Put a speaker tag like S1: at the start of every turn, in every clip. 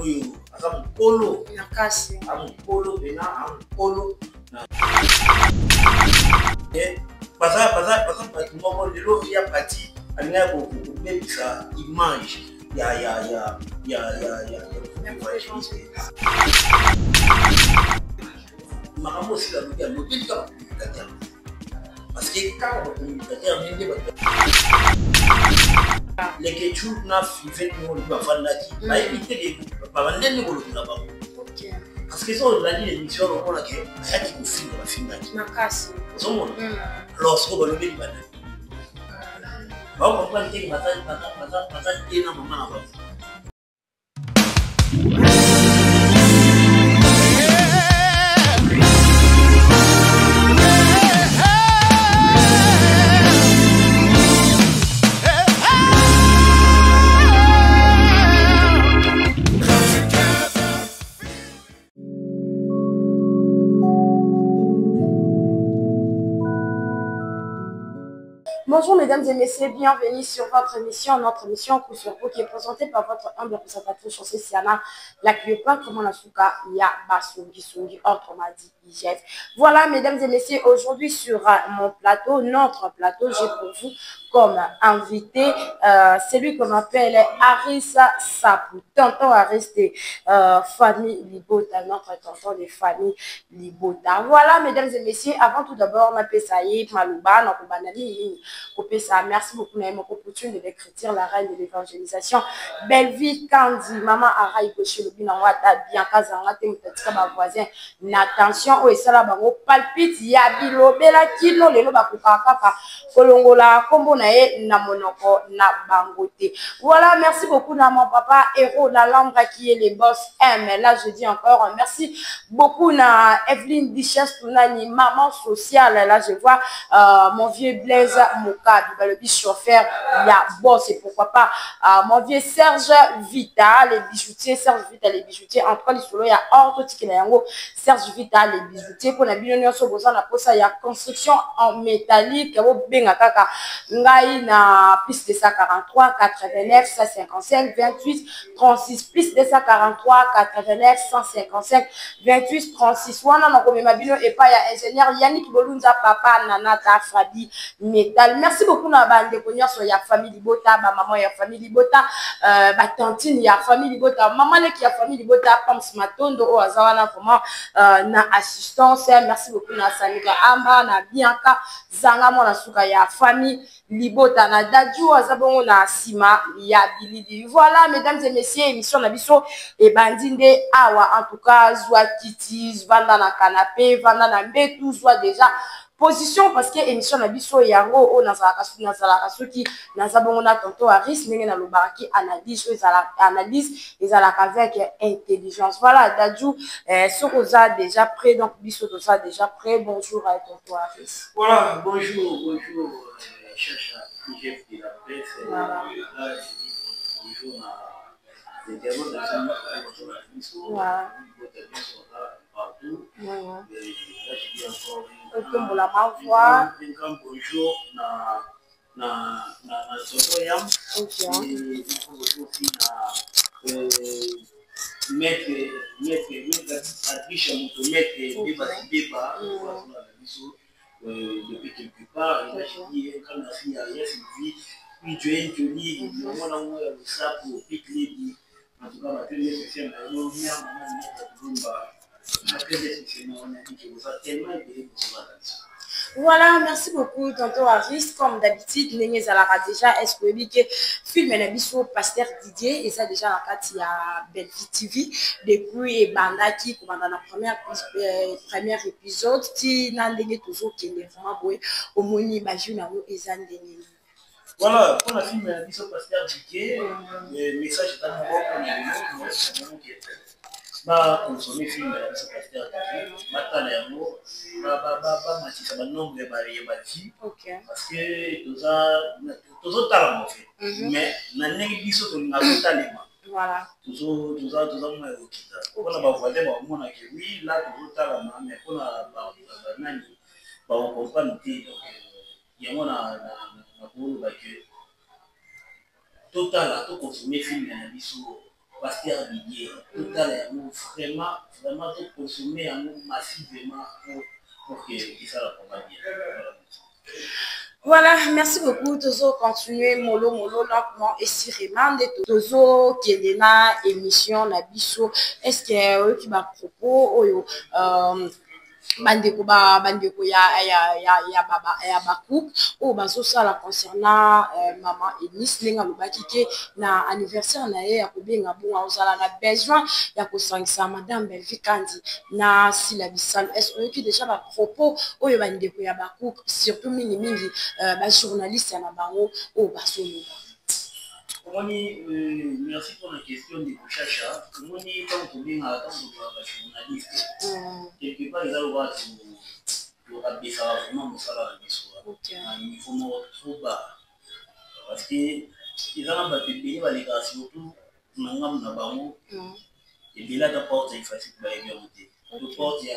S1: oyo aza mokolo
S2: nakasi
S1: mokolo pena mokolo baza bato moko lelo ya pati alinga kobebisa image ya makambo osila lobi ya lobeli kaka communicateur parce que kaka bacommunicateur ndenge bato leke tu na fivete moko lobi bafandaki bayebi te babandenge kolobela bango parce que so ozalaki émission lomonake ayaki kofinga bafingaki
S2: makasi
S1: ozomona alors soko balobeli bandaki baokomprendre teke baza te na mama na bango.
S2: Bonjour mesdames et messieurs, bienvenue sur votre émission, notre émission Coup sur Coup qui est présentée par votre humble présentatrice Chaussée Siana, la Cléopâtre, Manasuka, Ya Basungi Sungi, autrement dit IGF. Voilà mesdames et messieurs, aujourd'hui sur mon plateau, notre plateau, j'ai pour vous comme invité celui qu'on appelle Arissa Sapou, tonton Aristé, famille Libota, notre tonton de famille Libota. Voilà mesdames et messieurs, avant tout d'abord, on appelle ça Malouba, notre banani. Merci beaucoup Naïma pour l'opportunité de l'écriture, la reine de l'évangélisation. Belle vie Kandi, maman Araï Goché, le bin en wata, bien kazanga, te mutatika ma voisin. N'attention, et ça là, bango palpite, yabilo, bela kilo, lelo bakukaka, kolongola, kombo nae, na monoko, na bangote. Voilà, merci beaucoup na mon papa, héros, la langue qui est les boss M. Là, je dis encore, merci beaucoup na Evelyne Dichesse, ni maman sociale. Là, je vois mon vieux Blaise Moka, le chauffeur, il y a boss et pourquoi pas mon vieux Serge Vita, les bijoutiers, Serge Vita, les bijoutiers, en tout cas, il y a hors qui Serge Vita, les bijoutiers, pour la billonnière sur besoin de il y a construction en métallique, ngai na plus de 143, 89, 155, 28, 36, plus de 143, 89, 155, 28, 36. Wana na comme ma bino et pas ya ingénieur Yannick Bolunza papa Nanata Fabi Metal. Merci beaucoup na bande konya so ya famille Libota, ba maman ya famille Libota, ba tantine ya famille Libota, maman le qui ya famille Libota pam smatondo o azawana comment na assistance. Merci beaucoup na Sanika Amba na Bianca Zanga mona suka ya famille Libota na Dadju azabongo na Sima ya Bilidi. Voilà mesdames et messieurs, émission na biso et bandinde awa en tout cas zwa kiti vanda na canapé vanda na mbetu soit déjà position parce que émission na biso yango o nazalaka soki nazabongo na tonto Aris ndenge na lobaki analyse ezalaka avec intelligence. Voilà Dadju sokoza déjà prêt donc biso toza déjà prêt. Bonjour à tonto Aris.
S1: Voilà, bonjour cherche IGF de la presse. Voilà. Bonjour les diamants de la partout. Et là, je dis encore
S2: ma voix.
S1: Un grand bonjour na Sotoyam. Et il faut aussi mettre Patricia Moutoumette et Déba depuis quelque part. Et là, je dis quand la fille a rien suivi, puis tu es jolie, on a le sac pour pique les. En tout cas, ma première session,
S2: voilà, merci beaucoup, tonton Aris. Comme d'habitude, Néné Zalara déjà, est-ce que vous film et biso Pasteur Didier, et ça déjà la carte, il y a Belle TV, depuis Banda qui, comme dans la première épisode, qui n'a pas toujours qui est vraiment beau, au moni, imagine, et Zandéné.
S1: Voilà, pour la film biso Pasteur Didier, le message est à nouveau pour nous, ba consommer film ya biso Pasteur Didier, batala yango, ba matisa ba nombre ya ba vie, parce que tozotala mo fait, mais na ndenge biso tozotala. Voilà. Toza mwa okita. Mpona bavoisin bamona ke oui, là tozotala mais mpona banani bakomprendre te donc yango na koloba ke totala tokonsome film na biso Pasteur Didier. Total, vraiment, vraiment, tout consommer massivement pour que ça va bien.
S2: Voilà, merci beaucoup. Toujours continuer molo lentement et sirement de toujours Kelena émission la biso. Est-ce que tu vas propos oyo bandeko ya bacook oyo bazosala concernant maman Eunice ndenge alobaki ke na anniversaire na ye ya kobenga bongo ozala na besoin ya kosangisa madame Belvi Kandi na Sila Bisalo. Est-ce oyoki déjà bapropos oyo bandeko ya bacook surtout mingimingi bajournaliste na bango oyo bazoloba?
S1: Merci pour la question de Chacha. Quand on vient à attendre la journaliste, quelque part, ils ont pour abaisser vraiment mon salaire à un niveau trop bas. Parce que ils ont battu les gars, surtout, et là, la porte est facile pour aller monter. La porte, il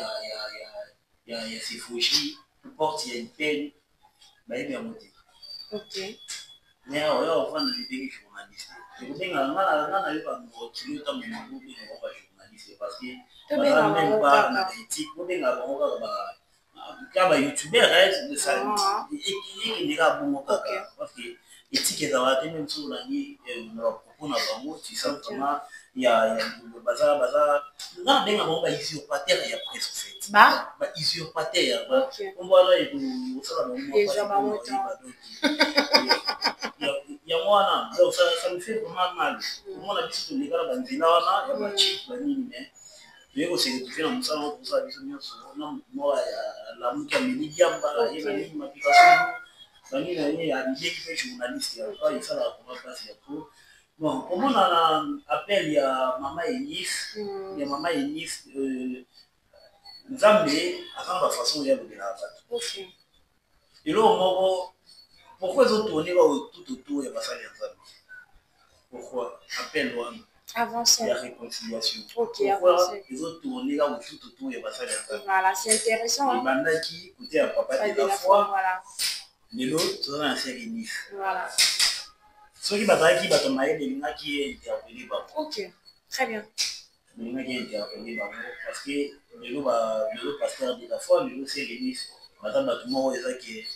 S1: y a ses fouchis, la porte, il y a une peine, il y a monter.
S2: Ok.
S1: Mais alors, on va nous dire journaliste. Je vous dis, on a eu un kilo comme une journaliste parce que on n'a même pas l'éthique. On est là, on va youtubeur, ça, il y a bon parce que l'éthique est à la même sur la vie, on a pas tu sens comment il y a le bazar, non, on va usurpateur et après ce fait. Bah, usurpateur, on voit là, il y a moi, ça me fait vraiment mal. Moi, la petite les gars, il y a ma chic, mais je vais aussi faire un salon pour ça, moi, la mouka médium, il y a une application, il y a des journalistes, il y a ça, on va passer à tout. Bon, comment on a appel, il y a Maman Eunice, il y a Maman Eunice, Zambé, avant la façon, il y a le ok. Et là, pourquoi ils ont tourné tout autour et pas ça les amis? Pourquoi? Appel loin.
S2: Avancer.
S1: Il y a réconciliation.
S2: Ok,
S1: pourquoi ils ont tourné là où tout autour et pas ça les amis?
S2: Voilà, c'est intéressant.
S1: Et maintenant qui écoutait à papa de la foi, voilà. Mais l'autre, c'est un ancien Eunice. Voilà. Ceux qui battent qui battent maïs, les gens qui est interpellé par moi. Ok, très bien. Les gens qui est interpellé par moi parce que le pasteur de la foi, le c'est Eunice. Madame Batumoro, c'est ça qui est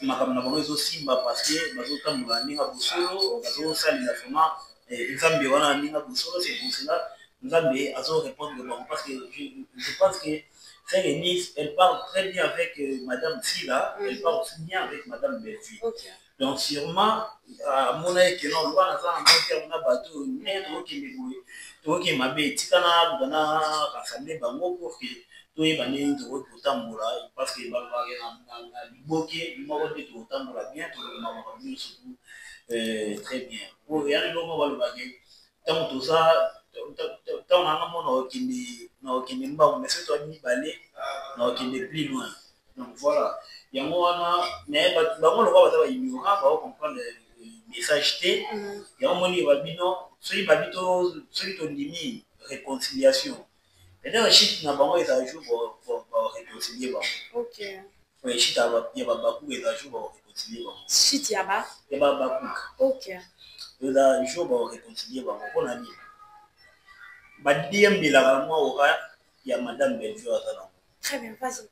S1: makambo na bango ezosimba parce que bazotambola ndenge ya bosolo bazosalela vraiment nzambe wana ndenge ya bosolo. C'est pour cela nzambe azorépondre bango parce que je pense que Frère Eunice, elle parle très bien avec Madame Sila, elle parle aussi bien avec Madame Belfi. Okay. Donc sûrement, à mon avis, que non, loin dans un bon terme, bateau, mais tout qui m'a dit, tika na rassemblé bango pour que tout est bané de votre tamboura parce que na liboké, il m'a dit tout tamboura bien, tout le monde m'a surtout très bien. Pour rien de l'homme va le bagger. Tant tout ça, tant on a un monde qui n'est pas, mais c'est toi qui balé, qui n'est plus loin. Donc voilà. Il y a moi, mais le va ignorer, va comprendre le message T. Il y a un moment, il va dire non, celui qui dit réconciliation. Et là, shit n'a pas été à jour pour réconcilier. Ok. Oui, shit, il y a beaucoup de jours pour réconcilier. Shit, il y a pas. Il y a beaucoup. Ok. Il y a jour pour réconcilier. On a dit. Badiem de la moi aura, il y a Madame Belvio à Talon. Très bien, vas-y.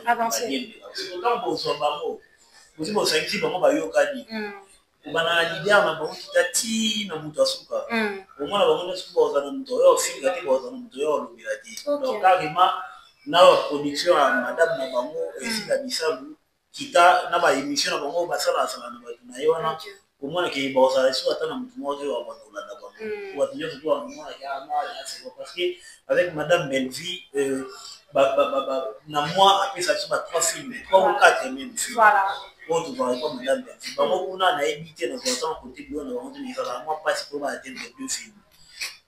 S1: Avancez. Quand vous êtes bamo, vous êtes au 5 bamo ba yo kadi. Bana leader na bango kitati na mutu asuka. Au moins na bango na suka za mutu yo finga ti ba za mutu yo lobirati. Donc carrément na production à Madame na bango et Sila Bisalo kita na ba émission na bango ba sala sala na batu na yo na. Au moins que ba za su ata na mutu mo yo ba na bango. Ou bien tout à moi ya c'est parce que avec Madame Belvi na moi après ça sur 3 films 3 ou 4 même films voilà on te voit pas Madame Belvi on a évité dans un côté de on dit ça moi pas si pour atteindre 2 films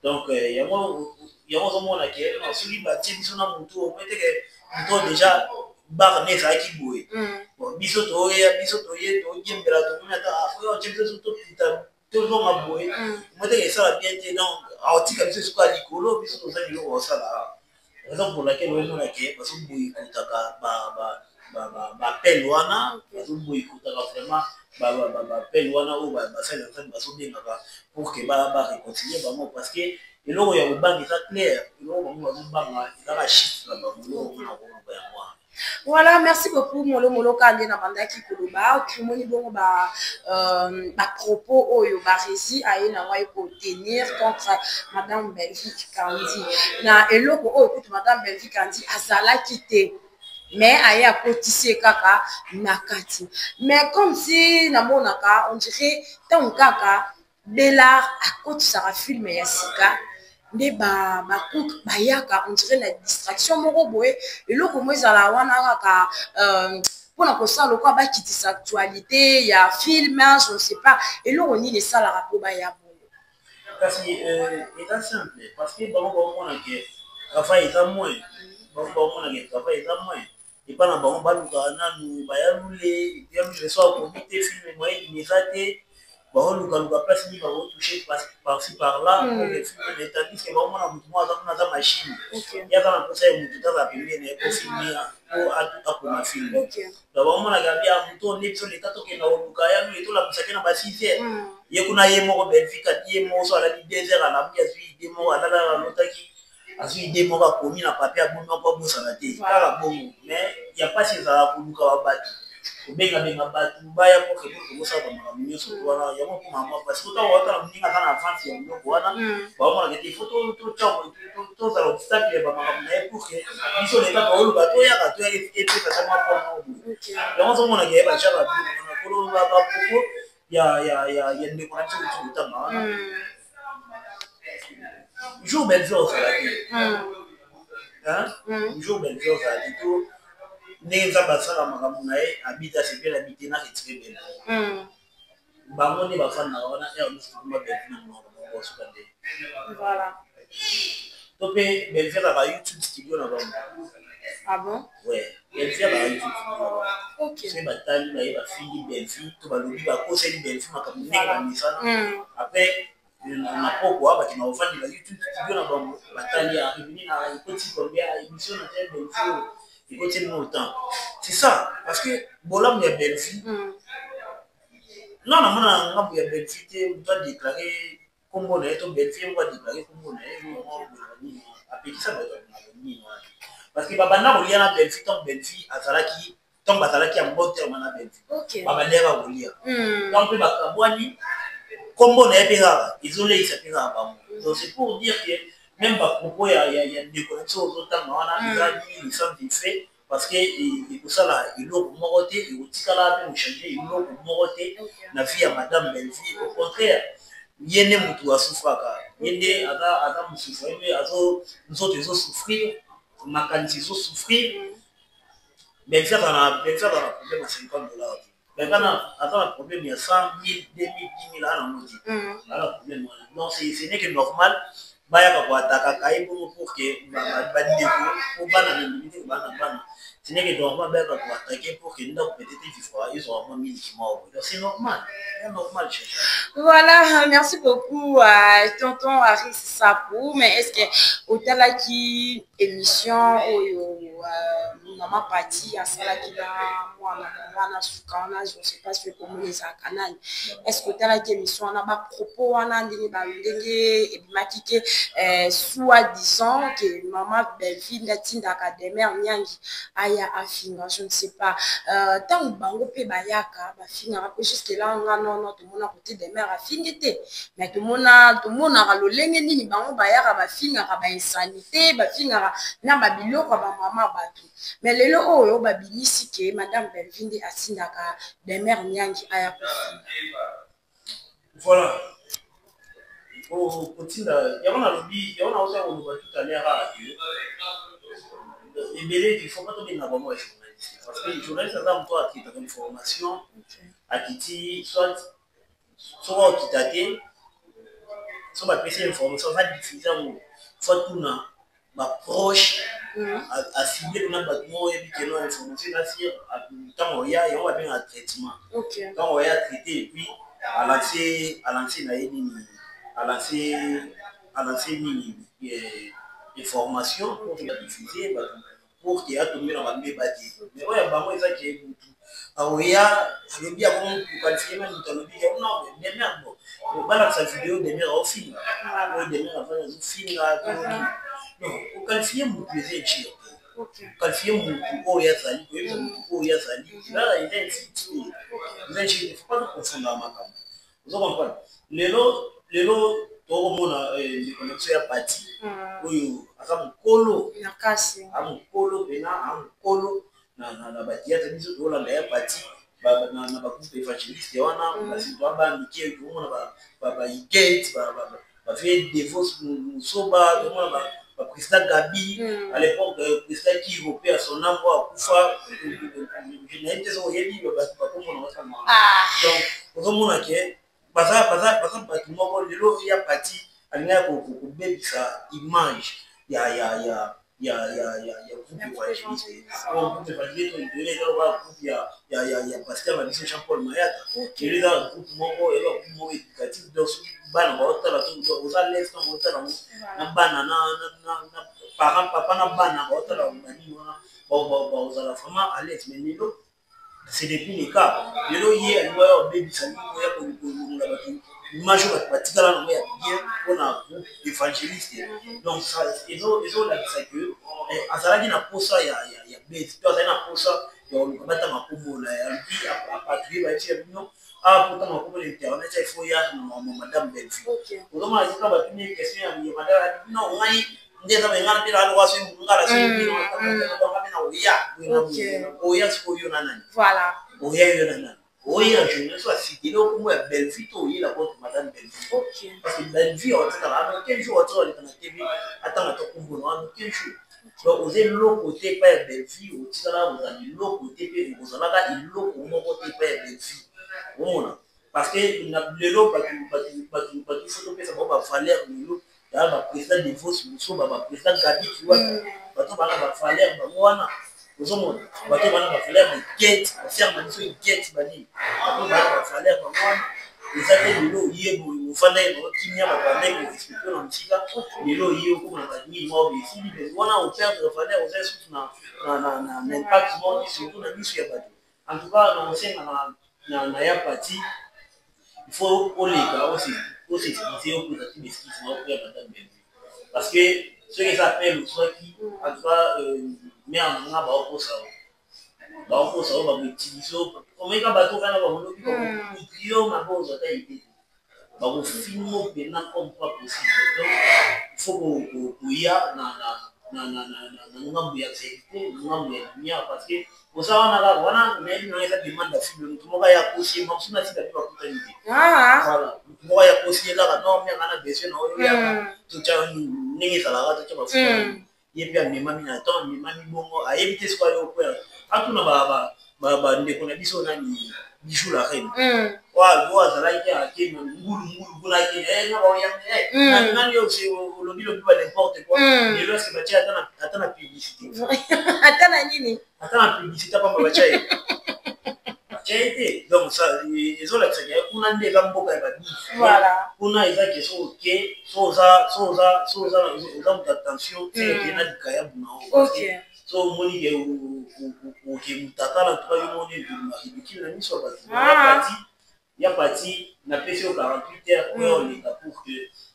S1: donc il y a moi là qui on celui bâti biso na mutu on mettait que mutu déjà barné ça qui boué bon biso to ye to gembela to na ta afo je biso to putain tout le monde a boué moi que ça bien donc a tika biso sur quoi likolo biso to ça likolo ça là raison pour laquelle on a que parce que boui kutaka ba appel wana parce que boui kutaka vraiment bapele wana oyo basali nzambe bazobengaka pour que bareconcilie bango parce que eloko ya kobanga eza clair eloko bango bazobanga ezaka chiffre na bango eloko mpona koluka yango wana.
S2: Voilà, merci beaucoup Molo Molo Kande na bandaki koloba kimoni bongo ba propos oyo ba rési aye na wa ko tenir contre madame Belgique Kandi na eloko oyo kutu madame Belgique Kandi azalaki te mais aye akotisi kaka nakati mais comme si namonaka on dirait tant kaka Bella akotisaka film ya sika nde bacook bayaka on dirait na distraction moko boye eloko mo ezala wana kaka mpona kosala lokwa bakitisa actualité ya film je ne sais pas eloko nini esalaka mpo baya bongo
S1: kasi eza simple parce que bango baomona ke travail eza moins bango baomona ke travail eza moins epa na bango balukaka nanu bayalule yalule so akomi te film moyeni eza te baolukaluka place nini bakotouche par-ci par-là tandis ke baomona motu mo aza kuna aza machine ye aza na mposa ya motu tazala pembeni po filme po akoma filme donc baomonaka bia motu onde biso leta tokenda koluka yanu etolabisake na ba 6 heures ye kuna ye moko belgique ati ye moko so alali 2 heures alamuki azwi ide moko alalala alotaki azwi ide moko akomi na papier abomi moko abosana te kaka bongo mais ya mpasi ezalaka koluka babato kobengabenga bato baya po kebo kobosala bamakambo nyonso wana yango mpona mwa parce que ntango watala moninga aza na avance ya biloko wana baomonaka te ifo tozala obstacle ya bamakambo na ye pour ke biso leta tooluka toyaka toya epesaka mwa pono yango ozomonaka ye bajaka biloko wana koloba bapropos ya ndeko na biso kuti kotanga wana jour belge ozala te jour belge ozala te to ndenge nzambe asala makambo na ye abita sepele abite na retire belge bango nde bafandaka wana erma belge na monoko moko suka nde to mpe belge azaka youtube studio na bango belge azaka youtube studio soki batali baye bafindi belge to balobi bakoseli belge makambo ndenge bamisana apres na poko bakina kofandela youtube studio na bango batali areveni na ekoti kombia émission na te belge il faut tenir autant. C'est ça, parce que Bolam ya Belfi, non, on a un peu de Belfi, on doit déclarer comme on est, on doit déclarer comme on est, après ça, parce que Babana, on y a Belfi, tant Belfi, Azalaki, tant Bazalaki en bon terme à Belfi. Babana, on y a. Donc, Bakabouani, comme on est, isolé, il s'appelle à Bamou. Donc, c'est pour dire que même à propos, il y a des connexions aux autres temps, on a des gens qui fait parce que il faut ça là, il faut moroter, il faut tikala pour changer, il faut moroter la vie à madame Belfi. Au contraire, yene mutu asufaka, yene ada musufa, yene azo nous autres souffrir, makanisi zo souffrir. Belfi a un problème à $50. Mais quand on a un problème, il y a 100 000, 2000, 10 000 ans. Donc, ce n'est que normal. Baya kwa ataka ibo pour que badeko pour bana limite bana ce n'est que normal baya kwa attaquer pour que ndako peut-être vivre ils ont vraiment mis qui mort donc c'est normal
S2: voilà merci beaucoup tonton Aris Sapou mais est-ce que otala qui émission oyo maman parti asalaki na mwana sukana je sais pas ce comment les canal est-ce que otala qui émission na ba propos wana ndenge ba ndenge ebimaki ke soi-disant que maman Belfi natindaka demer nyangi aya afinga je ne sais pas tant bango pe bayaka bafinga ko jusque là non tout mona côté demer afingi te mais tout mona lolenge nini bango bayaka bafinga ba insanité bafinga na babiloko ba mama batu mais lelo oyo babinisi ke madame Belfi ndi atindaka demer nyangi aya kofinga
S1: voilà. Il y a un lobby, il y a un autre tout à l'heure il faut pas tomber dans le moment journaliste. Parce que les journalistes, ça va toi qui donne information, à qui soit qui t'attend, soit passer l'information, va diffuser, soit tout ma proche, à cibler le bâtiment et puis que l'information là sur quand on y a un traitement. Quand on y a traité et puis à lancer à lancer des formations pour diffuser pour qu'il y ait tombé dans la même bâtiment. Mais ouais, bah moi ça qui est aoya alobi avant qualifier même mutalobi non mais dernière bon bala sa vidéo dernière au film dernière avant au film non au qualifier mutu eza chio qualifier mutu oyo azali koyebisa mutu oyo azali là il est infinity il faut pas confondre makambo vous comprenez lelo tokomona connexion ya parti oyo aza mokolo amokolo pena amokolo na batiatre biso tolanda ya parti na bagroupe évangéliste wana basi toabandike tomona baigate bafie devos mosoba tomona baprésident gabi à l'époque président kivo mpe ya sonambo akufa nayebi te soki oyebi bakomona wasama donc ozomona ke baza bato moko lelo ya parti alingaki kobebisa image ya groupe évangéliste groupe évangéliste groupe ya pasteur babiso Jean Paul Mayata lelo eza groupe moko eza groupe moko éducatif donc soki bana baotala oza lese ntango otala na bana na parent papa na bana baotala banini wana bazala vraiment à l'aise mais lelo c'est depuis le cas lelo ye alingo ya obebisa lingo ya kolongola bato image oyo bato batikala nango ya bien mpona groupe évangéliste donc ezolakisa ke azalaki na posa ya bese to azali na posa ya koluka batanga kombola yalobi apatrie bayebi ya bino apota makombo na internet il faut ya madame Bellevue ozomona esika batuni question ya madame alobi non ngai nde eza bengana mpe nalokwa so ngala so binoanga mpe na oya sikoyo na nani oya yo na nani oya jeunesse asidele okombo ya Bellevue to oyela contre madame Bellevue parce que Bellevue aotikala ano 15 jours atika oleka na tv atanga to kombo na wana 15 jours donc oza eloko te epai ya Bellevue otikala ozala eloko te mpe ozalaka eloko moko te epai ya Bellevue omona parce que lelo bato ifo topesa bango bavaleur lelo ya baprésident de vos moso baprésident gabi kiwata bato bana bavaleur bango wana ozomona bato bana bavaleur de gate baserre na biso gate banini bato bana bavaleur bango wana eza te lelo oye ofanda ye bakimia babandeki respecte na mosika lelo oye okomona banini moko esili wana operdre valeur oza susu na impact moko surtout na miso ya bato en tout cas na osenga na ya parti il faut oleka osexpliquer okoza ti besquise na okoya madame Bellevue parce que soki eza appel oswaki en tout cas mare nanga baoposa o bakoutilize omeka bato okana bamolobi bakotrio mabe ozwa ta ide te bakofilme mpena comme pas possible donc il faut koya na ngambo ya vérité ngambo ya lumière parce que oza wana kaka wana nayebi nanga eza demande ya filme motu moko ya kosie mamosu na tika mpe bakutani te voilà motu moko ya kosie kaka non mianga na besoin na oyo yaka totya ndenge ezalaka totya bafuta ye mpe amemami na temps amemami bongo ayebi te sikoyo yo okwela atuna bandeko na biso nani bijou la reine oyo azalaki ake ngulu kuna ake na baoyange nani yo olobi ba n'importe quoi lelo eske batia ata na publicité
S2: ata na nini
S1: ata na publicité apamba batia ye batia ye te donc ezolakisaka ye kuna nde eza mboka ya babisi kuna eza question oke so oza moto attention te eke na likayabu na o so omoni ke oke mutakala tuka yo moni edukile na miso ya bato ya parti napesi yo 48 heures oyo oleka pour que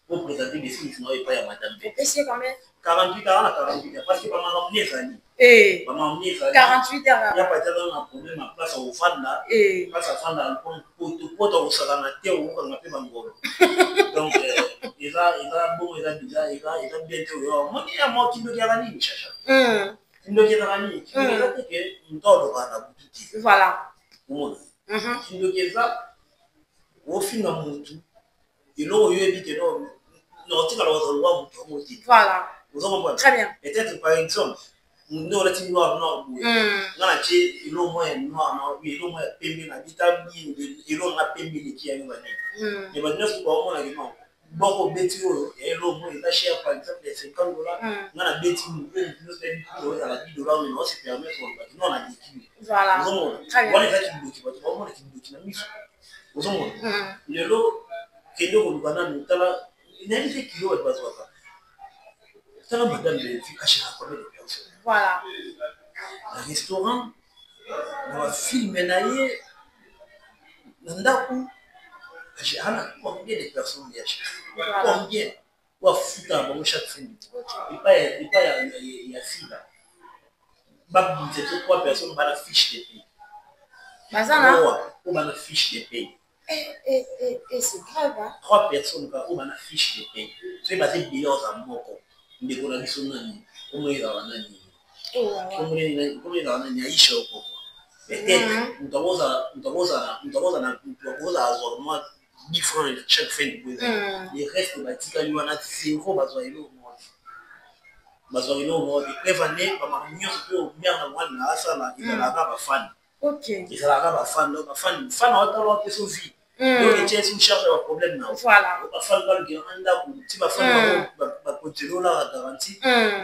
S1: oprésenter besquise na oyo epai ya madame Bellevue 48 heures na 48 heures parce que bamakambo nde ezali bamakambo nde ezali 48 heures ya parti azala na problème ya place akofanda place afanda poto akosakana te okokanga mpe bangolo donc eza bongo eza bien te oyo omoni ya mwa kindoki yaka nini chacha kindoki ezaka nini kindoki eza te ke moto alobaka na butu te omona kindoki eza ofinga motu eloko oyebi ke naotikala kozalwa motu yango te ozokomprendre peut-être par exemple nde olati noir boye nga na tie eloko moko ya noir eloko moko ya pembe na bitabi eloko nga pembe eleki yango banini me bato nyonso baomonaki non boko obeti oyo ya eloko moko eza cher par exemple ya 50 dollars nga na beti ozala 10 dollars me naose permettre bato non na likile ozomona wana eza kindoki bato baomona kindoki na miso ozomona lelo kende koluka nanu tala nayebi te kilo bato bazwaka tala madame Bellevue acheka combien de personnes na restaurant na film na ye na ndako combien de personnes il y a combien wa futa bango chaque fin il pas il y a fila ba c'est 3 personnes ba la fiche de paye
S2: bazana
S1: ou ba la fiche de paye
S2: c'est grave hein
S1: 3 personnes ba ou ba la fiche de paye c'est basé billet za moko ndeko na biso nani omoyela wana ni omoyela wana ni aisha okoko peut-être mutaboza azwa 10 francs chaque fin de mois. Les restes batikali wana zéro bazwa elo moko prévané ba nyonso to merde moi na asala ezalaka ba fan
S2: OK
S1: ezalaka ba fan otala pe so vie donc il y a une charge de problème na
S2: voilà
S1: ba fan ba le anda ku ti ba fan ba continuer la garantie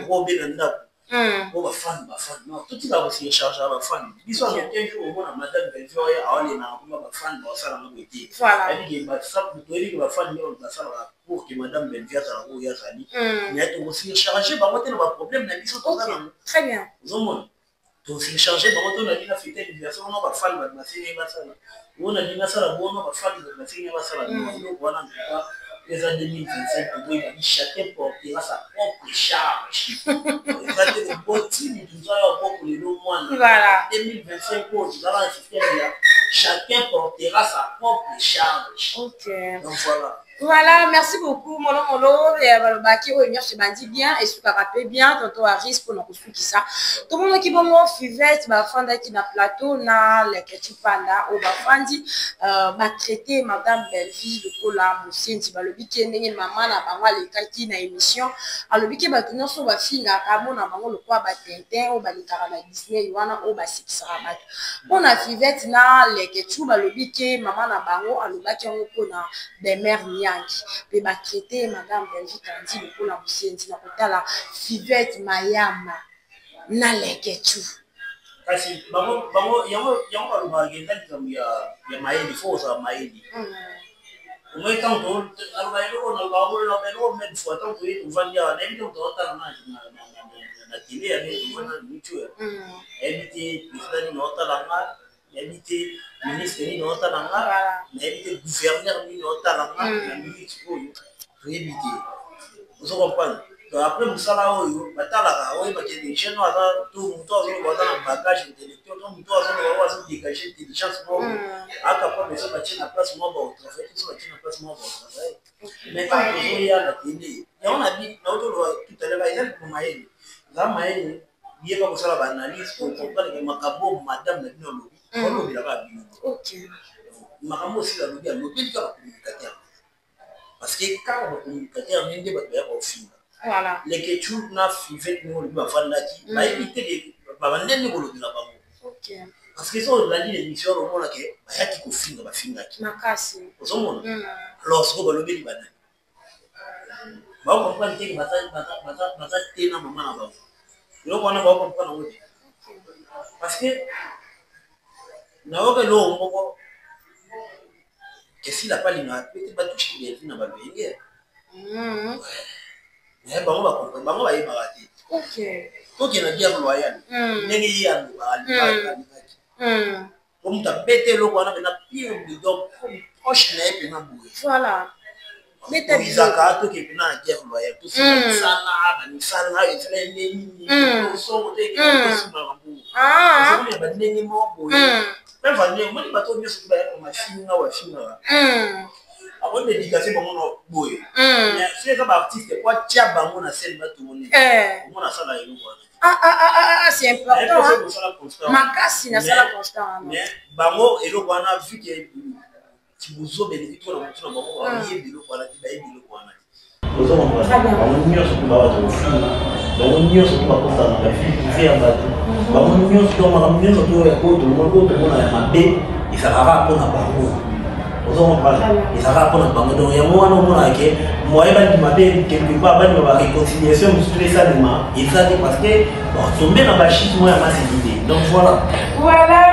S1: ko be na ndako ba fan non tout ça aussi charge ba fan biso en quel jour on a madame Belvioya awale na kuma ba fan ba sala na beti
S2: voilà
S1: elle ba sap to eli ba fan yo ba sala pour que madame Belvioya za ko ya sali mais to aussi charger ba moté ba problème na biso to
S2: très bien
S1: zomon to aussi charger ba moté na dina fête d'anniversaire on ba fan ba masini ba sala on a dina sala bon ba fan ba masini ba sala donc voilà les années 2025, chacun portera sa propre charge.
S2: Voilà.
S1: 2025, chacun portera sa propre charge.
S2: Ok.
S1: Donc voilà.
S2: Voilà, merci beaucoup, Molo, et Baki, je bandit bien, et ce rappelle bien, tantôt à risque pour nous qui ça. Tout le monde qui va m'en fivette, ma fanda qui na plateau, na les ketchup panda, ou ma fandi, ma traité, madame Belleville, le cola, monsieur, le biquet, n'est maman, na banwa, les kaki, na émission, à le biquet, bah, tout sur ma fille, na camo, na bango, le quoi, bah, tintin, ou bah, les carana Disney, yuana, ou bah, six rabat. On a fivette, na les ketchup, bah, le biquet, maman, na bango, à le baki, on a des mères, pe ba traité madame Belgique andi lokola musenzi na kotala fivette mayama na leketu
S1: kasi bango yango alobagenda likambo ya mayeli fo ozala mayeli omoi ntango aloba eloko na bango eloko meme fois ntango toye tovandi awa nayebi te totala na tele ya tovanda mitu nayebi te président nini otalanga nayebi te ministre nini otalanga nayebi te gouverneur nini otalanga na minute oyo toyebi te ozo comprendre donc après mosala oyo batalaka oyebake les jeunes aza to moto azoloba aza na bagage intellectuel to moto azoloba azodégage intelligence moko akapable so batie na place moko baotravaille to so batie na place moko baotravaille mais tant tozoya na tele yango naotoloba tout à l'heure eza lipo mayele eza mayele yeba kosala baanalyse pour comprendre makambo madame na bino olobi olobelaka bino makambo osi alobi alobeli kaka bacommunicateur parce que kaka bacommunicateur nde nde bato bayaka ofinga leketu na fivete ndenge olobi bafandaki bayebi te babandenge kolobela bango parce que so olandi l'émission omonake bayaki kofinga bafingaki ozomona alors soko balobeli banani baokomprendre teke baza te na mama na bango eloko wana baokomprendre yango te parce que naoka eloko moko esila palinga pete batushi belvi na babenge bango bakomprendre bango bayebaka te tokena guerre loyale ndenge ye alobaki po moto abete eloko wana pena pire bidon proche na ye pena boye izaka toke pena na guerre loyale tosala bamisala esala ndenini osongo tekesimaka mbuya bandenge moko boye mevane omoni bato nyonso bayaka mafinga wafingaka avant dédicacer bango na boye si eza baartiste po atia bango na scène batomoni omona asala eloko wana
S2: c'est important makasi nasala constant
S1: mais bango eloko wana vu ke tibozobeleki to na motu na bango bayebi eloko wana ti bayebi eloko wana bango nyonso to babato kofinga bango nyonso to bakotana bafi ya bato bango nyonso to makambo nyonso to ya koyo tomona ya mabe ezalaka mpona bango ezalaka mpona bango donc yango wana omonake moye bandima mpe quelque part bandima baréconciliation mosusu esalema eza te parce que tombe na bachite moya masekite donc
S2: voilà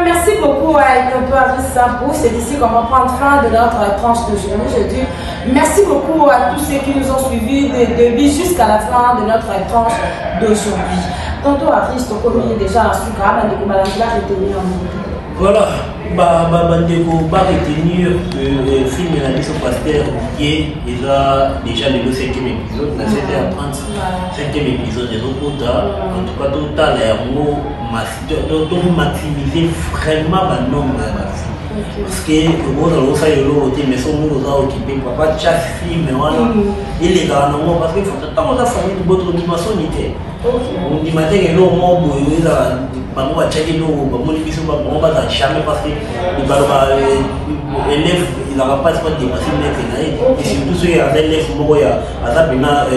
S2: merci beaucoup à Dr. Sampo. C'est ici qu'on va prendre fin de notre tranche d'aujourd'hui. Je dis merci beaucoup à tous ceux qui nous ont suivis de début jusqu'à la fin de notre tranche d'aujourd'hui. Tantôt à Christ, on est déjà à Sugra, mais de Kumalanjila, je t'ai mis en
S1: Voilà, bandeko va retenir que le film de la mission Pasteur qui est déjà le 5e épisode, la 7h30, 5e épisode de Rokota. En tout cas, total, on maximiser vraiment le nombre de parce que on a eu mais son monde a occupé papa chaque film et les gars non parce que faut tant on a famille de votre animation n'était on dit matin que l'on m'a boyé là bah moi checker l'eau bah mon émission bah on va jamais parce que les élèves il n'aura pas de dépasser mais et surtout ceux qui ont des élèves moi à ça maintenant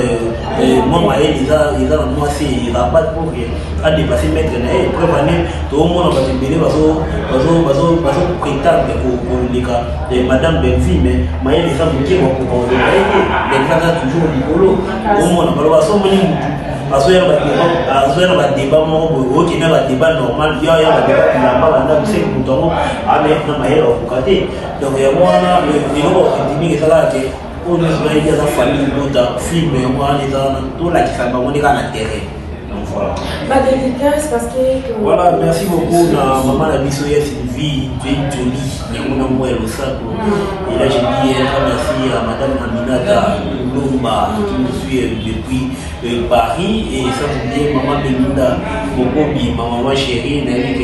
S1: moi ils ont moi c'est il n'aura pas de problème à dépasser maître et prévenir tout le monde va te bénir parce que les gars, madame Benvi, mais Maël les femmes qui vont pour les gars toujours rigolo. Au moins, on va parce qu'il y a un débat normal, il y a un débat qui n'a pas la c'est à mettre dans Maël au côté. Donc, il y a moi, le qui est là, on est dans la famille, d'autres films, et moi, les gens, tout là qui s'en va, on est dans l'intérêt. Voilà.
S2: Dédicace parce que.
S1: Voilà, merci beaucoup à maman la Bissoya Sylvie, tu es jolie, Nyamuna Mouel au sac. Et là, je dis merci à madame Aminata Lumba qui nous suit depuis Paris. Et ça, je dis maman Belinda Mokobi, ma maman chérie, Naïk,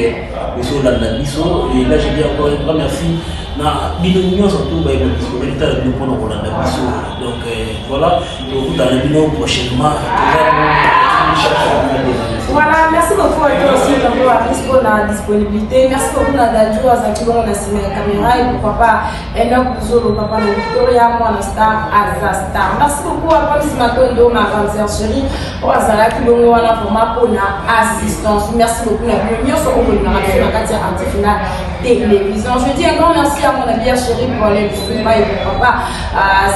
S1: Osso Landa Bisso. Et là, je dis encore un grand merci. Na bino surtout ba iko disponible de pour nous Landa Bisso. Donc voilà, on dans le bino prochainement.
S2: Voilà, merci beaucoup à toi aussi pour la disponibilité. Merci beaucoup à Dadjo, à Zaki, on a signé la caméra et pourquoi pas Enoch Zolo, papa de Victoria, moi, la star, Azastar. Merci beaucoup à Paul Simatondo, ma grande sœur chérie, pour Azala qui l'ont eu en format pour l'assistance. Merci beaucoup à vous. Nous sommes au Narration, la Katia Antifina Télévision. Je dis un grand merci à mon ami chérie pour les bisous, et pourquoi pas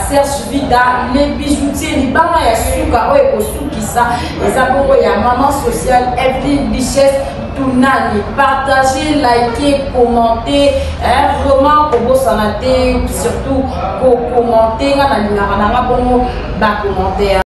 S2: Serge Vida, les bijoutiers, les barres et Suka, et au Soukisa, les abonnés, il y a maman sociale, Evelyne Bichesse, Tounani. Partagez, likez, commentez, vraiment, pour vos sanatés, surtout pour commenter, on a mis un commentaire.